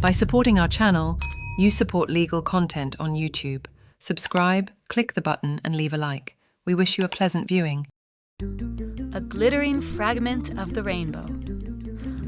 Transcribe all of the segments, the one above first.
By supporting our channel, you support legal content on YouTube. Subscribe, click the button and leave a like. We wish you a pleasant viewing. A glittering fragment of the rainbow.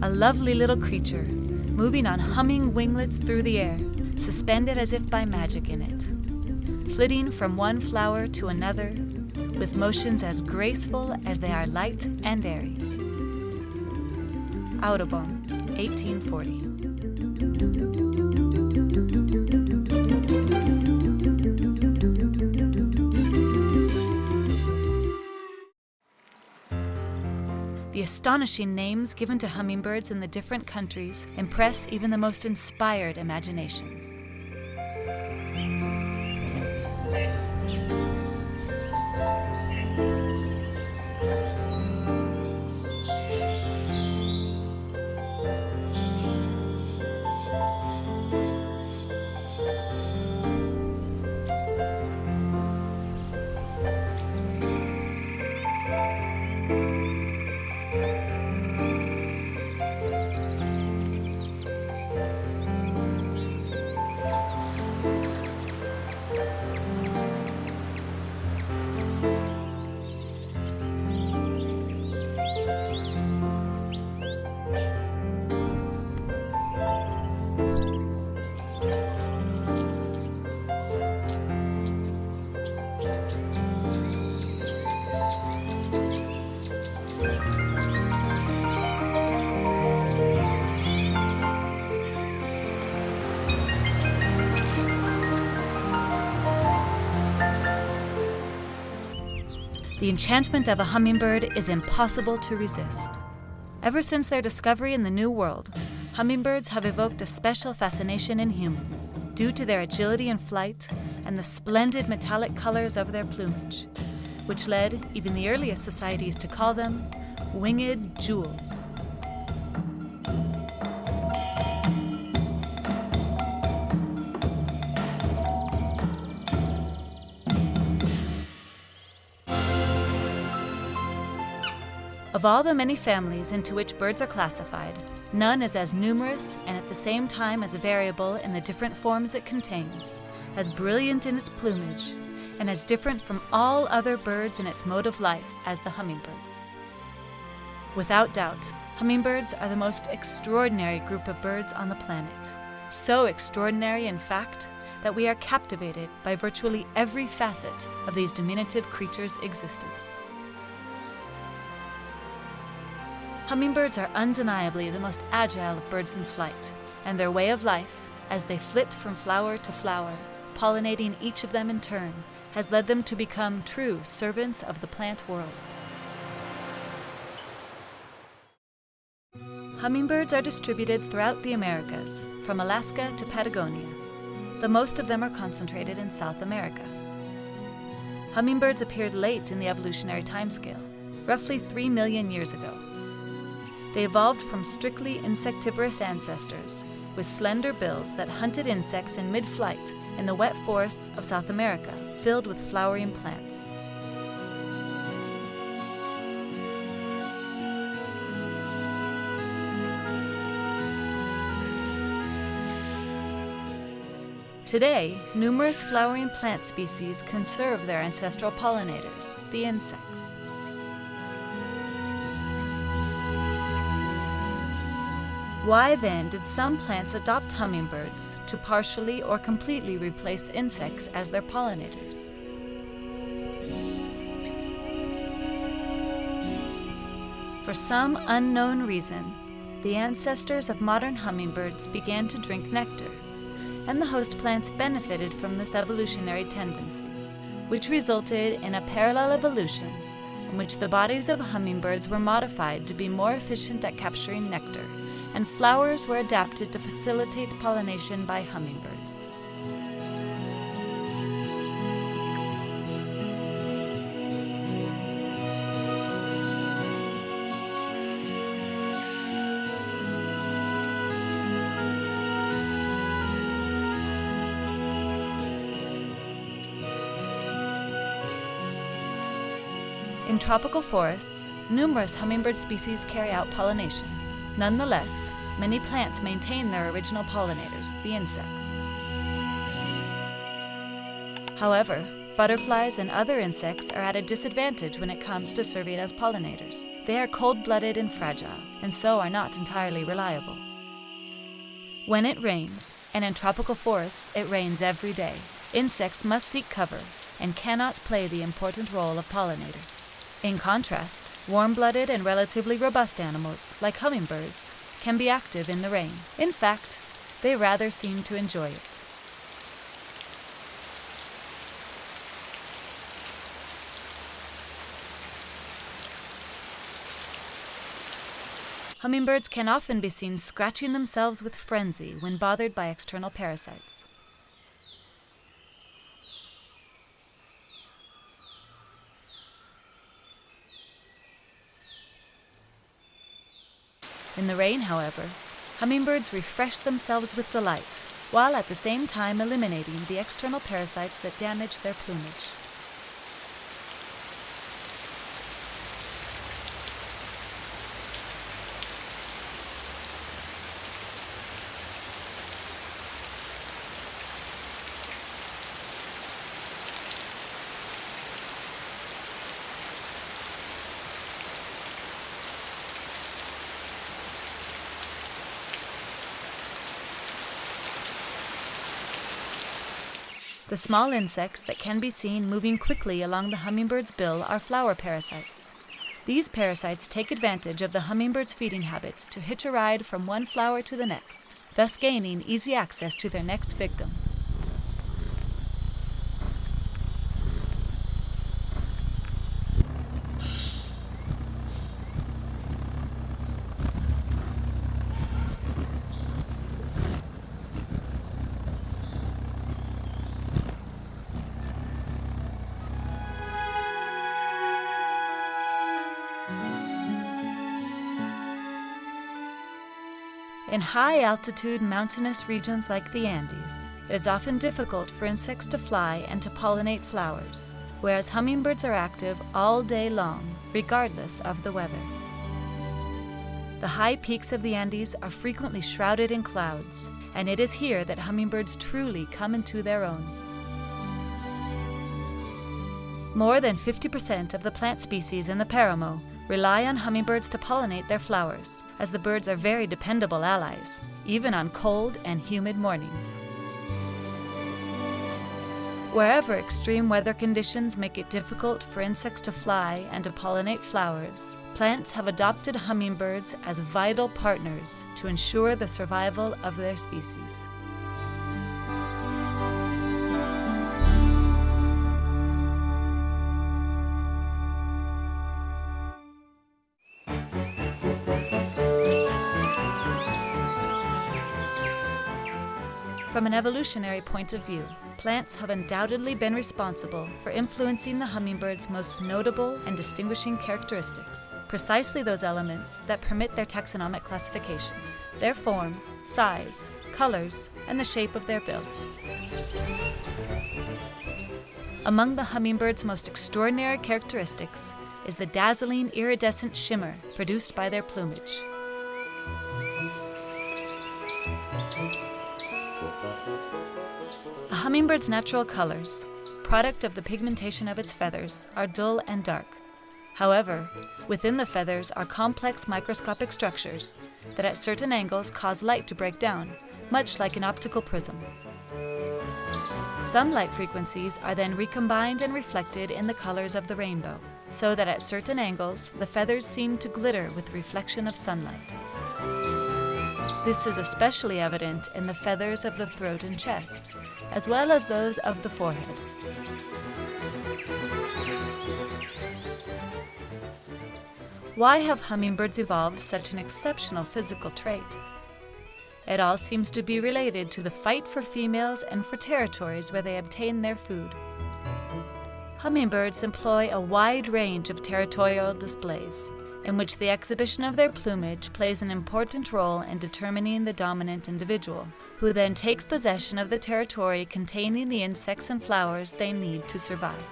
A lovely little creature, moving on humming winglets through the air, suspended as if by magic in it. Flitting from one flower to another, with motions as graceful as they are light and airy. Audubon, 1840. The astonishing names given to hummingbirds in the different countries impress even the most inspired imaginations. The enchantment of a hummingbird is impossible to resist. Ever since their discovery in the New World, hummingbirds have evoked a special fascination in humans, due to their agility in flight and the splendid metallic colors of their plumage, which led even the earliest societies to call them winged jewels. Of all the many families into which birds are classified, none is as numerous and at the same time as variable in the different forms it contains, as brilliant in its plumage, and as different from all other birds in its mode of life as the hummingbirds. Without doubt, hummingbirds are the most extraordinary group of birds on the planet. So extraordinary, in fact, that we are captivated by virtually every facet of these diminutive creatures' existence. Hummingbirds are undeniably the most agile of birds in flight, and their way of life, as they flit from flower to flower, pollinating each of them in turn, has led them to become true servants of the plant world. Hummingbirds are distributed throughout the Americas, from Alaska to Patagonia, though most of them are concentrated in South America. Hummingbirds appeared late in the evolutionary timescale, roughly 3 million years ago. They evolved from strictly insectivorous ancestors, with slender bills that hunted insects in mid-flight in the wet forests of South America, filled with flowering plants. Today, numerous flowering plant species conserve their ancestral pollinators, the insects. Why then did some plants adopt hummingbirds to partially or completely replace insects as their pollinators? For some unknown reason, the ancestors of modern hummingbirds began to drink nectar, and the host plants benefited from this evolutionary tendency, which resulted in a parallel evolution in which the bodies of hummingbirds were modified to be more efficient at capturing nectar, and flowers were adapted to facilitate pollination by hummingbirds. In tropical forests, numerous hummingbird species carry out pollination. Nonetheless, many plants maintain their original pollinators, the insects. However, butterflies and other insects are at a disadvantage when it comes to serving as pollinators. They are cold-blooded and fragile, and so are not entirely reliable. When it rains, and in tropical forests it rains every day, insects must seek cover and cannot play the important role of pollinator. In contrast, warm-blooded and relatively robust animals, like hummingbirds, can be active in the rain. In fact, they rather seem to enjoy it. Hummingbirds can often be seen scratching themselves with frenzy when bothered by external parasites. In the rain, however, hummingbirds refresh themselves with delight, while at the same time eliminating the external parasites that damage their plumage. The small insects that can be seen moving quickly along the hummingbird's bill are flower parasites. These parasites take advantage of the hummingbird's feeding habits to hitch a ride from one flower to the next, thus gaining easy access to their next victim. In high-altitude mountainous regions like the Andes, it is often difficult for insects to fly and to pollinate flowers, whereas hummingbirds are active all day long, regardless of the weather. The high peaks of the Andes are frequently shrouded in clouds, and it is here that hummingbirds truly come into their own. More than 50% of the plant species in the Paramo rely on hummingbirds to pollinate their flowers, as the birds are very dependable allies, even on cold and humid mornings. Wherever extreme weather conditions make it difficult for insects to fly and to pollinate flowers, plants have adopted hummingbirds as vital partners to ensure the survival of their species. From an evolutionary point of view, plants have undoubtedly been responsible for influencing the hummingbird's most notable and distinguishing characteristics, precisely those elements that permit their taxonomic classification: their form, size, colors, and the shape of their bill. Among the hummingbird's most extraordinary characteristics is the dazzling iridescent shimmer produced by their plumage. A hummingbird's natural colors, product of the pigmentation of its feathers, are dull and dark. However, within the feathers are complex microscopic structures that at certain angles cause light to break down, much like an optical prism. Some light frequencies are then recombined and reflected in the colors of the rainbow, so that at certain angles the feathers seem to glitter with the reflection of sunlight. This is especially evident in the feathers of the throat and chest, as well as those of the forehead. Why have hummingbirds evolved such an exceptional physical trait? It all seems to be related to the fight for females and for territories where they obtain their food. Hummingbirds employ a wide range of territorial displays, in which the exhibition of their plumage plays an important role in determining the dominant individual, who then takes possession of the territory containing the insects and flowers they need to survive.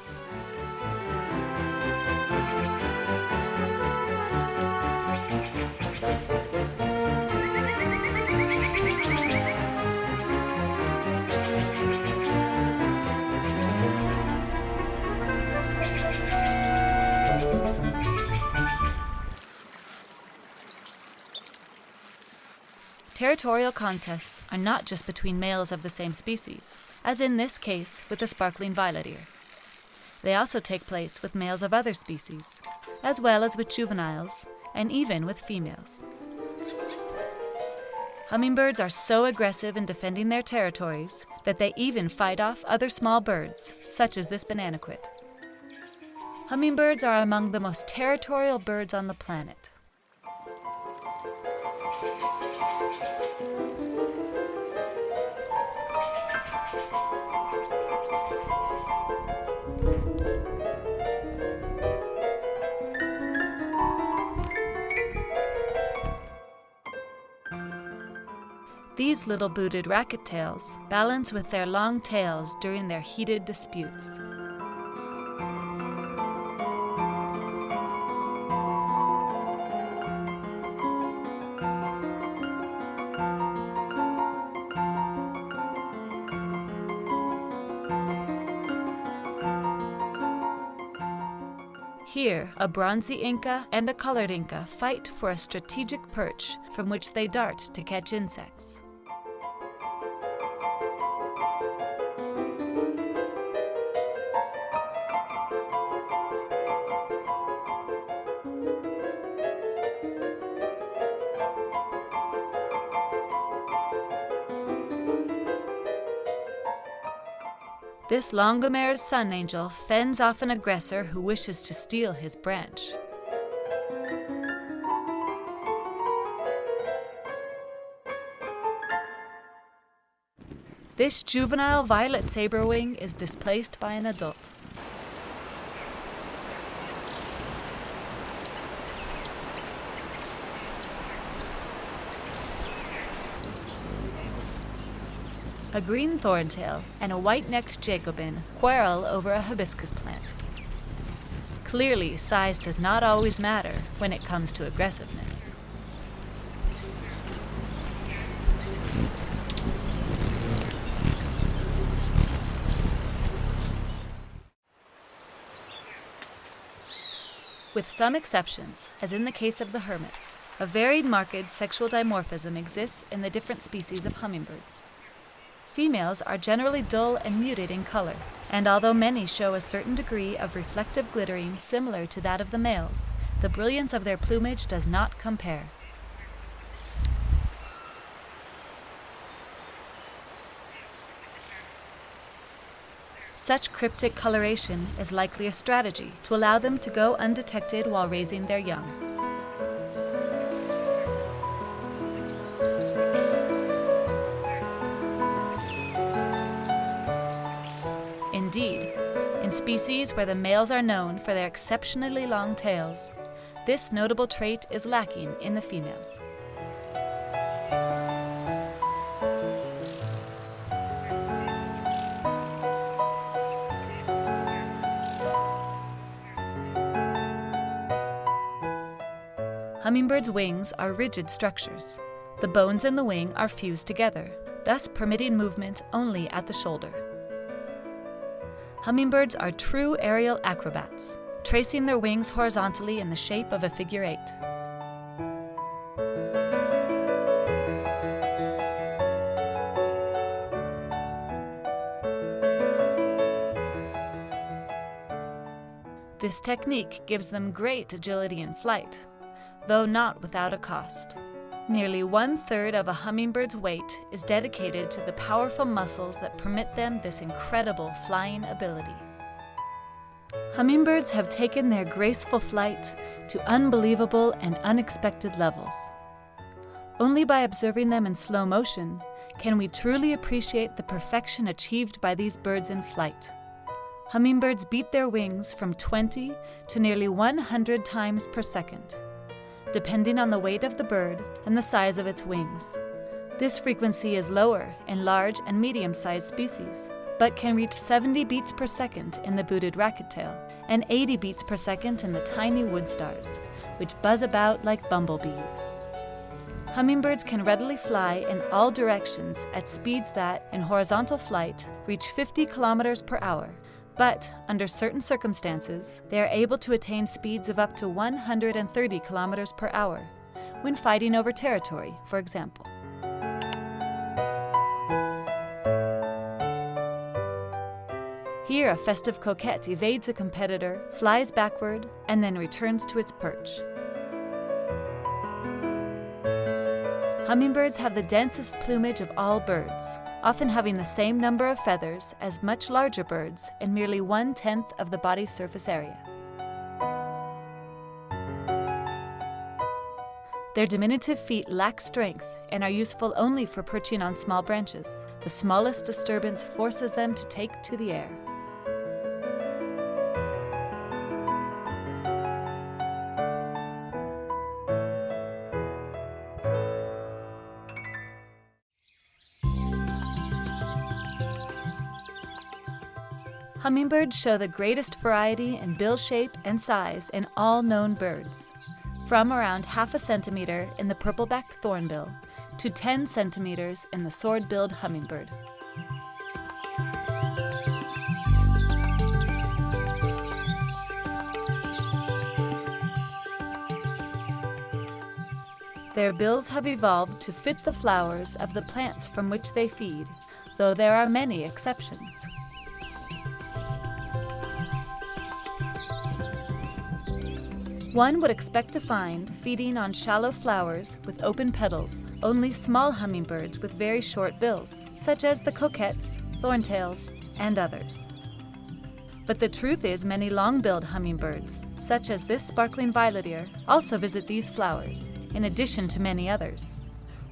Territorial contests are not just between males of the same species, as in this case with the sparkling violet ear. They also take place with males of other species, as well as with juveniles, and even with females. Hummingbirds are so aggressive in defending their territories that they even fight off other small birds, such as this bananaquit. Hummingbirds are among the most territorial birds on the planet. These little booted racket-tails balance with their long tails during their heated disputes. Here, a bronzy Inca and a colored Inca fight for a strategic perch from which they dart to catch insects. This Longomare's sun angel fends off an aggressor who wishes to steal his branch. This juvenile violet saberwing is displaced by an adult. A green thorntail and a white-necked Jacobin quarrel over a hibiscus plant. Clearly, size does not always matter when it comes to aggressiveness. With some exceptions, as in the case of the hermits, a varied marked sexual dimorphism exists in the different species of hummingbirds. Females are generally dull and muted in color, and although many show a certain degree of reflective glittering similar to that of the males, the brilliance of their plumage does not compare. Such cryptic coloration is likely a strategy to allow them to go undetected while raising their young. Indeed, in species where the males are known for their exceptionally long tails, this notable trait is lacking in the females. Hummingbirds' wings are rigid structures. The bones in the wing are fused together, thus permitting movement only at the shoulder. Hummingbirds are true aerial acrobats, tracing their wings horizontally in the shape of a figure 8. This technique gives them great agility in flight, though not without a cost. Nearly 1/3 of a hummingbird's weight is dedicated to the powerful muscles that permit them this incredible flying ability. Hummingbirds have taken their graceful flight to unbelievable and unexpected levels. Only by observing them in slow motion can we truly appreciate the perfection achieved by these birds in flight. Hummingbirds beat their wings from 20 to nearly 100 times per second, depending on the weight of the bird and the size of its wings. This frequency is lower in large and medium-sized species, but can reach 70 beats per second in the booted racket-tail and 80 beats per second in the tiny wood stars, which buzz about like bumblebees. Hummingbirds can readily fly in all directions at speeds that, in horizontal flight, reach 50 kilometers per hour. But, under certain circumstances, they are able to attain speeds of up to 130 kilometers per hour, when fighting over territory, for example. Here, a festive coquette evades a competitor, flies backward, and then returns to its perch. Hummingbirds have the densest plumage of all birds, often having the same number of feathers as much larger birds in merely 1/10 of the body's surface area. Their diminutive feet lack strength and are useful only for perching on small branches. The smallest disturbance forces them to take to the air. Hummingbirds show the greatest variety in bill shape and size in all known birds, from around 1/2 centimeter in the purple-backed thornbill to 10 centimeters in the sword-billed hummingbird. Their bills have evolved to fit the flowers of the plants from which they feed, though there are many exceptions. One would expect to find, feeding on shallow flowers with open petals, only small hummingbirds with very short bills, such as the coquettes, thorntails, and others. But the truth is many long-billed hummingbirds, such as this sparkling violet ear, also visit these flowers, in addition to many others.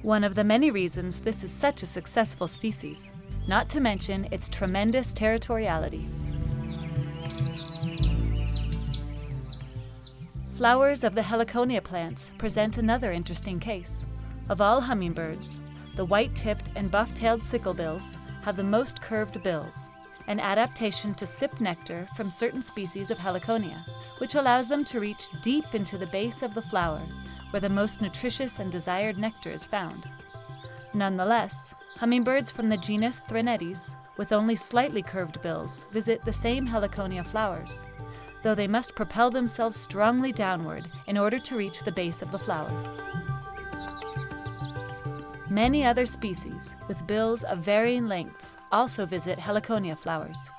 One of the many reasons this is such a successful species, not to mention its tremendous territoriality. Flowers of the heliconia plants present another interesting case. Of all hummingbirds, the white-tipped and buff-tailed sicklebills have the most curved bills, an adaptation to sip nectar from certain species of heliconia, which allows them to reach deep into the base of the flower, where the most nutritious and desired nectar is found. Nonetheless, hummingbirds from the genus Threnetes, with only slightly curved bills, visit the same heliconia flowers, though they must propel themselves strongly downward in order to reach the base of the flower. Many other species, with bills of varying lengths, also visit heliconia flowers.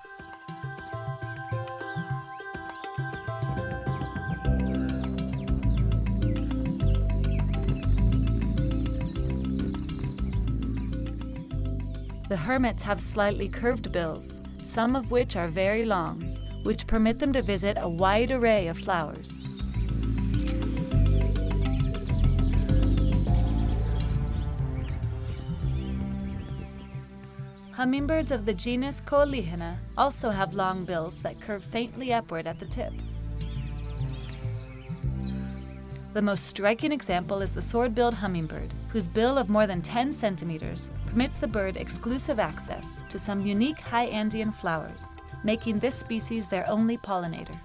The hermits have slightly curved bills, some of which are very long, which permit them to visit a wide array of flowers. Hummingbirds of the genus Coleohina also have long bills that curve faintly upward at the tip. The most striking example is the sword-billed hummingbird, whose bill of more than 10 centimeters permits the bird exclusive access to some unique high Andean flowers, making this species their only pollinator.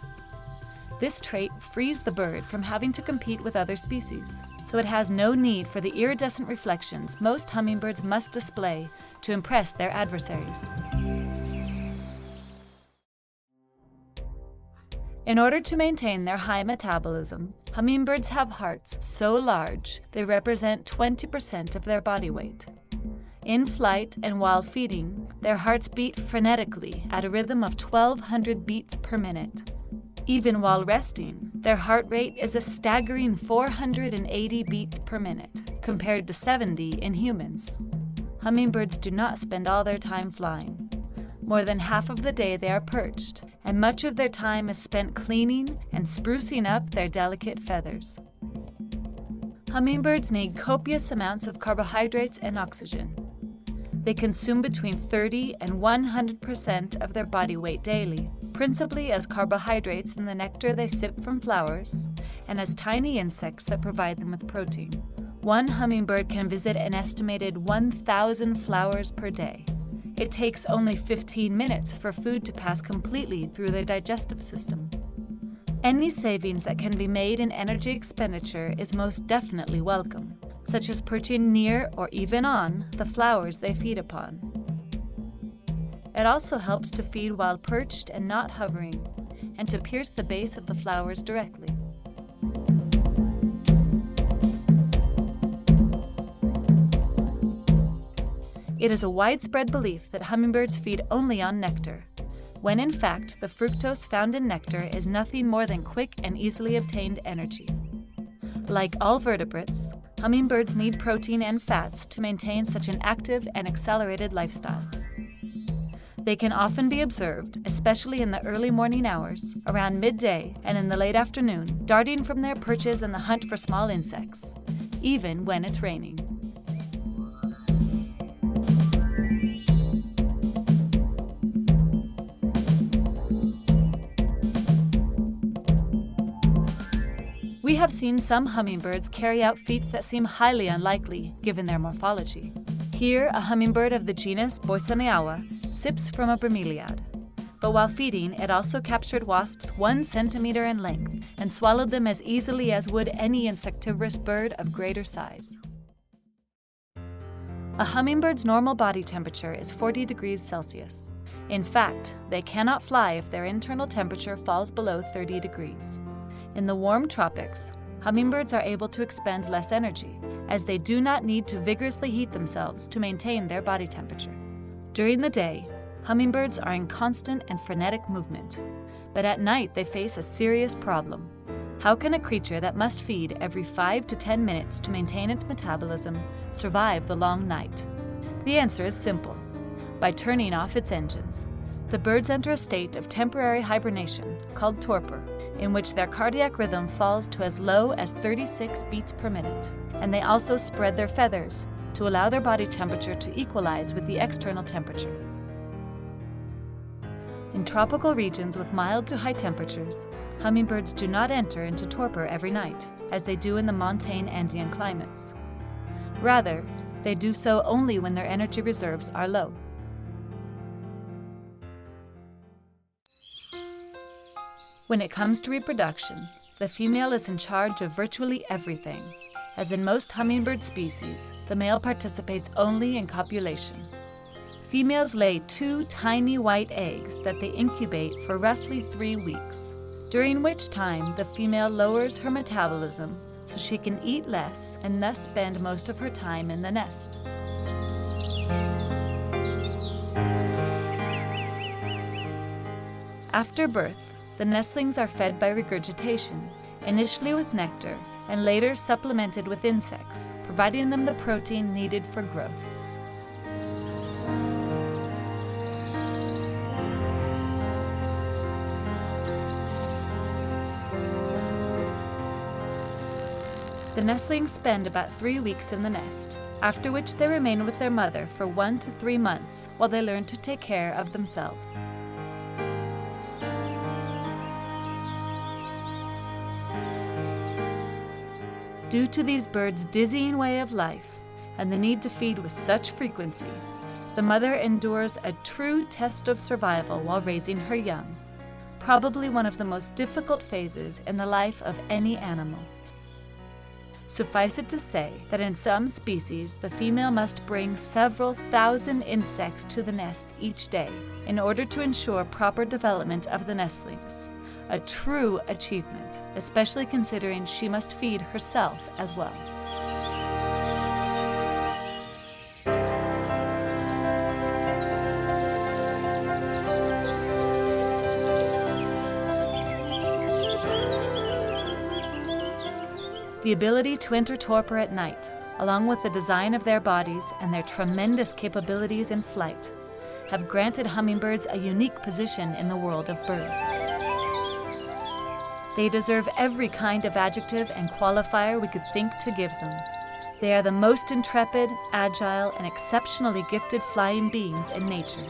This trait frees the bird from having to compete with other species, so it has no need for the iridescent reflections most hummingbirds must display to impress their adversaries. In order to maintain their high metabolism, hummingbirds have hearts so large they represent 20% of their body weight. In flight and while feeding, their hearts beat frenetically at a rhythm of 1,200 beats per minute. Even while resting, their heart rate is a staggering 480 beats per minute, compared to 70 in humans. Hummingbirds do not spend all their time flying. More than half of the day they are perched, and much of their time is spent cleaning and sprucing up their delicate feathers. Hummingbirds need copious amounts of carbohydrates and oxygen. They consume between 30 and 100% of their body weight daily, principally as carbohydrates in the nectar they sip from flowers, and as tiny insects that provide them with protein. One hummingbird can visit an estimated 1,000 flowers per day. It takes only 15 minutes for food to pass completely through their digestive system. Any savings that can be made in energy expenditure is most definitely welcome, such as perching near or even on the flowers they feed upon. It also helps to feed while perched and not hovering, and to pierce the base of the flowers directly. It is a widespread belief that hummingbirds feed only on nectar, when in fact the fructose found in nectar is nothing more than quick and easily obtained energy. Like all vertebrates, hummingbirds need protein and fats to maintain such an active and accelerated lifestyle. They can often be observed, especially in the early morning hours, around midday and in the late afternoon, darting from their perches in the hunt for small insects, even when it's raining. We have seen some hummingbirds carry out feats that seem highly unlikely, given their morphology. Here, a hummingbird of the genus Boisoneawa sips from a bromeliad. But while feeding, it also captured wasps 1 centimeter in length and swallowed them as easily as would any insectivorous bird of greater size. A hummingbird's normal body temperature is 40 degrees Celsius. In fact, they cannot fly if their internal temperature falls below 30 degrees. In the warm tropics, hummingbirds are able to expend less energy, as they do not need to vigorously heat themselves to maintain their body temperature. During the day, hummingbirds are in constant and frenetic movement, but at night they face a serious problem. How can a creature that must feed every 5 to 10 minutes to maintain its metabolism survive the long night? The answer is simple: by turning off its engines. The birds enter a state of temporary hibernation called torpor, in which their cardiac rhythm falls to as low as 36 beats per minute, and they also spread their feathers to allow their body temperature to equalize with the external temperature. In tropical regions with mild to high temperatures, hummingbirds do not enter into torpor every night, as they do in the montane Andean climates. Rather, they do so only when their energy reserves are low. When it comes to reproduction, the female is in charge of virtually everything. As in most hummingbird species, the male participates only in copulation. Females lay 2 tiny white eggs that they incubate for roughly 3 weeks, during which time the female lowers her metabolism so she can eat less and thus spend most of her time in the nest. After birth, the nestlings are fed by regurgitation, initially with nectar and later supplemented with insects, providing them the protein needed for growth. The nestlings spend about 3 weeks in the nest, after which they remain with their mother for 1 to 3 months while they learn to take care of themselves. Due to these birds' dizzying way of life and the need to feed with such frequency, the mother endures a true test of survival while raising her young, probably one of the most difficult phases in the life of any animal. Suffice it to say that in some species, the female must bring several thousand insects to the nest each day in order to ensure proper development of the nestlings. A true achievement, especially considering she must feed herself as well. The ability to enter torpor at night, along with the design of their bodies and their tremendous capabilities in flight, have granted hummingbirds a unique position in the world of birds. They deserve every kind of adjective and qualifier we could think to give them. They are the most intrepid, agile, and exceptionally gifted flying beings in nature.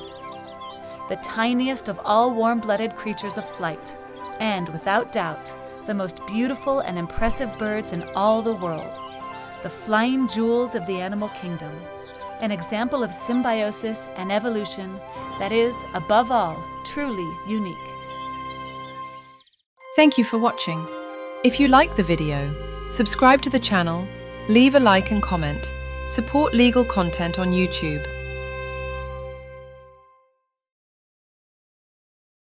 The tiniest of all warm-blooded creatures of flight, and without doubt, the most beautiful and impressive birds in all the world. The flying jewels of the animal kingdom. An example of symbiosis and evolution that is, above all, truly unique. Thank you for watching. If you like the video, subscribe to the channel, leave a like and comment. Support legal content on YouTube.